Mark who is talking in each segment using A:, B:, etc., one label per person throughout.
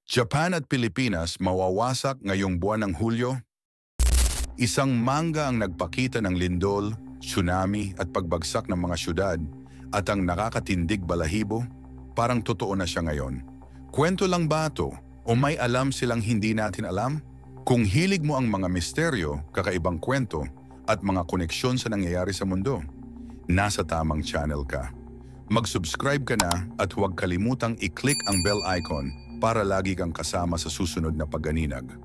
A: Japan at Pilipinas mawawasak ngayong buwan ng Hulyo? Isang manga ang nagpakita ng lindol, tsunami at pagbagsak ng mga syudad at ang nakakatindig balahibo, parang totoo na siya ngayon. Kwento lang ba ito o may alam silang hindi natin alam? Kung hilig mo ang mga misteryo, kakaibang kwento at mga koneksyon sa nangyayari sa mundo, nasa tamang channel ka. Mag-subscribe ka na at huwag kalimutang i-click ang bell icon para lagi kang kasama sa susunod na pagganinag.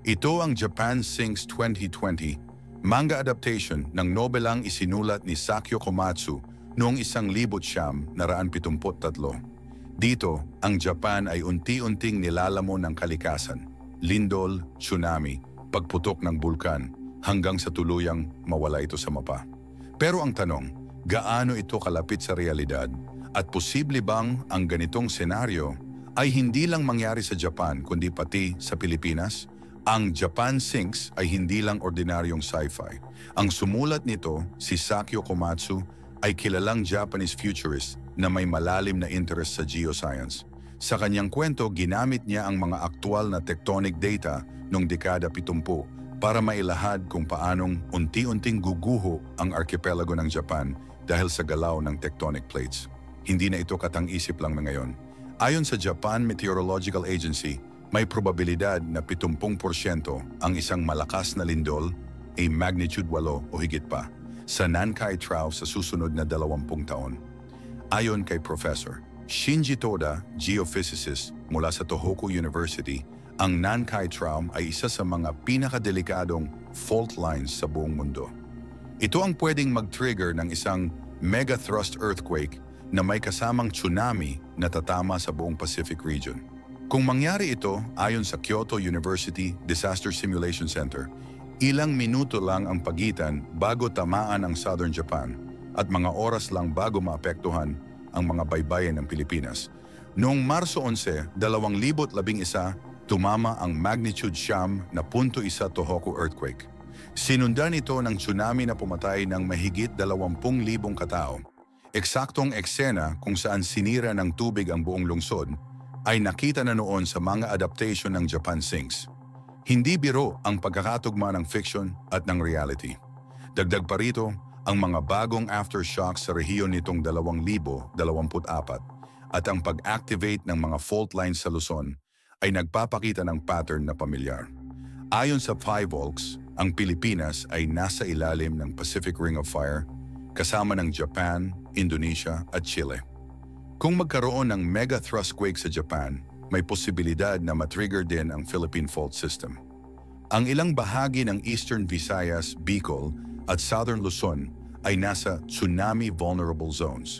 A: Ito ang Japan Sinks 2020, manga adaptation ng nobelang isinulat ni Sakyo Komatsu noong 1973. Dito, ang Japan ay unti-unting nilalamon ng kalikasan, lindol, tsunami, pagputok ng bulkan, hanggang sa tuluyang mawala ito sa mapa. Pero ang tanong, gaano ito kalapit sa realidad at posible bang ang ganitong senaryo ay hindi lang mangyari sa Japan kundi pati sa Pilipinas? Ang Japan Sinks ay hindi lang ordinaryong sci-fi. Ang sumulat nito, si Sakyo Komatsu, ay kilalang Japanese futurist na may malalim na interest sa geoscience. Sa kanyang kwento, ginamit niya ang mga aktwal na tectonic data noong dekada 70 para mailahad kung paanong unti-unting guguho ang arkipelago ng Japan dahil sa galaw ng tectonic plates. Hindi na ito katang-isip lang na ngayon. Ayon sa Japan Meteorological Agency, may probabilidad na 70% ang isang malakas na lindol ay magnitude 8 o higit pa sa Nankai Trough sa susunod na 20 taon. Ayon kay Professor Shinji Toda, geophysicist mula sa Tohoku University, ang Nankai Trough ay isa sa mga pinakadelikadong fault lines sa buong mundo. Ito ang pwedeng mag-trigger ng isang megathrust earthquake na may kasamang tsunami na tatama sa buong Pacific region. Kung mangyari ito, ayon sa Kyoto University Disaster Simulation Center, ilang minuto lang ang pagitan bago tamaan ang Southern Japan at mga oras lang bago maapektuhan ang mga baybayin ng Pilipinas. Noong Marso 11, 2011, tumama ang magnitude 9.1 Tohoku earthquake. Sinundan ito ng tsunami na pumatay ng mahigit 20,000 katao. Eksaktong eksena kung saan sinira ng tubig ang buong lungsod ay nakita na noon sa mga adaptation ng Japan Sinks. Hindi biro ang pagkakatugma ng fiction at ng reality. Dagdag pa rito, ang mga bagong aftershocks sa rehiyon nitong 2024 at ang pag-activate ng mga fault lines sa Luzon ay nagpapakita ng pattern na pamilyar. Ayon sa Five Volks, ang Pilipinas ay nasa ilalim ng Pacific Ring of Fire kasama ng Japan, Indonesia at Chile. Kung magkaroon ng mega thrust quake sa Japan, may posibilidad na matrigger din ang Philippine Fault System. Ang ilang bahagi ng Eastern Visayas, Bicol at Southern Luzon ay nasa tsunami vulnerable zones.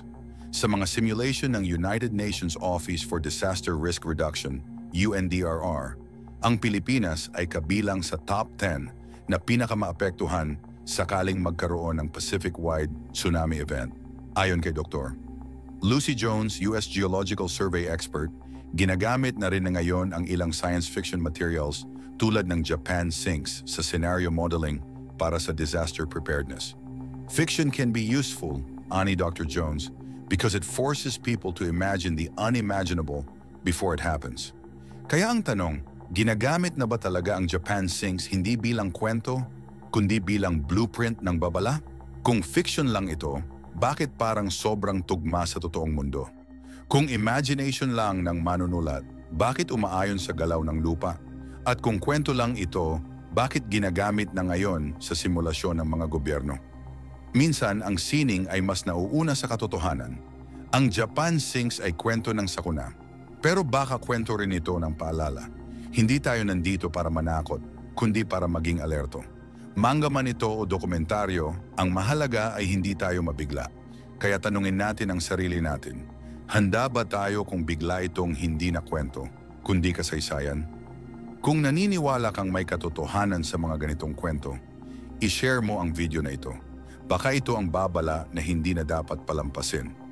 A: Sa mga simulation ng United Nations Office for Disaster Risk Reduction, UNDRR, ang Pilipinas ay kabilang sa top 10 na pinakamaapektuhan sakaling magkaroon ng Pacific-wide tsunami event. Ayon kay Dr. Lucy Jones, US Geological Survey expert, ginagamit na rin na ngayon ang ilang science fiction materials tulad ng Japan Sinks sa scenario modeling para sa disaster preparedness. Fiction can be useful, ani Dr. Jones, because it forces people to imagine the unimaginable before it happens. Kaya ang tanong, ginagamit na ba talaga ang Japan Sinks hindi bilang kwento, kundi bilang blueprint ng babala? Kung fiction lang ito, bakit parang sobrang tugma sa totoong mundo? Kung imagination lang ng manunulat, bakit umaayon sa galaw ng lupa? At kung kwento lang ito, bakit ginagamit na ngayon sa simulasyon ng mga gobyerno? Minsan, ang sining ay mas nauuna sa katotohanan. Ang Japan Sinks ay kwento ng sakuna. Pero baka kwento rin ito ng paalala. Hindi tayo nandito para manakot, kundi para maging alerto. Manga man ito o dokumentaryo, ang mahalaga ay hindi tayo mabigla. Kaya tanungin natin ang sarili natin, handa ba tayo kung bigla itong hindi na kwento, kundi kasaysayan? Kung naniniwala kang may katotohanan sa mga ganitong kwento, i-share mo ang video na ito. Baka ito ang babala na hindi na dapat palampasin.